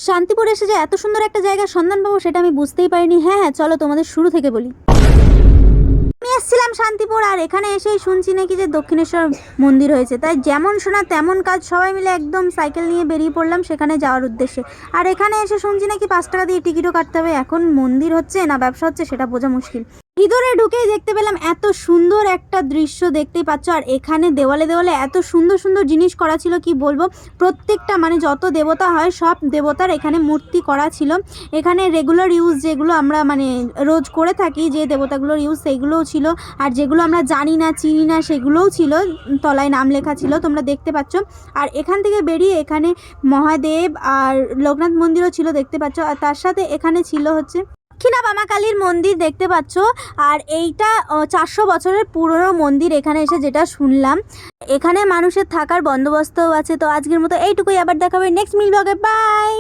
শান্তিপুর এসে যে এত সুন্দর একটা জায়গার সন্ধান পাবো সেটা আমি বুঝতেই পারিনি। হ্যাঁ, চলো তোমাদের শুরু থেকে বলি। আমি এসেছিলাম শান্তিপুর, আর এখানে এসেই শুনছি নাকি যে দক্ষিণেশ্বর মন্দির হয়েছে, তাই যেমন শোনা তেমন কাজ, সবাই মিলে একদম সাইকেল নিয়ে বেরিয়ে পড়লাম সেখানে যাওয়ার উদ্দেশ্যে। আর এখানে এসে শুনছি নাকি 5 টাকা দিয়ে টিকিটও কাটতে হবে। এখন মন্দির হচ্ছে না ব্যবসা হচ্ছে সেটা বোঝা মুশকিল। ভিতরে ঢুকেই দেখতে পেলাম এত সুন্দর একটা দৃশ্য, দেখতেই পাচ্ছ। আর এখানে দেওয়ালে দেওয়ালে এত সুন্দর সুন্দর জিনিস করা ছিল, কি বলবো। প্রত্যেকটা মানে যত দেবতা হয় সব দেবতার এখানে মূর্তি করা ছিল। এখানে রেগুলার ইউজ যেগুলো আমরা মানে রোজ করে থাকি, যে দেবতাগুলোর ইউজ সেইগুলোও ছিল, আর যেগুলো আমরা জানি না চিনি না সেগুলোও ছিল, তলায় নাম লেখা ছিল, তোমরা দেখতে পাচ্ছ। আর এখান থেকে বেরিয়ে এখানে মহাদেব আর লোকনাথ মন্দিরও ছিল, দেখতে পাচ্ছ। আর তার সাথে এখানে ছিল হচ্ছে দক্ষিণা বামা কালীর মন্দির, দেখতে পাচ্ছ। আর এইটা 400 বছরের পুরনো মন্দির এখানে এসে যেটা শুনলাম। এখানে মানুষের থাকার বন্দোবস্তও আছে। তো আজকের মতো এইটুকুই, আবার দেখা হবে নেক্সট মিল ব্লগে। বাই।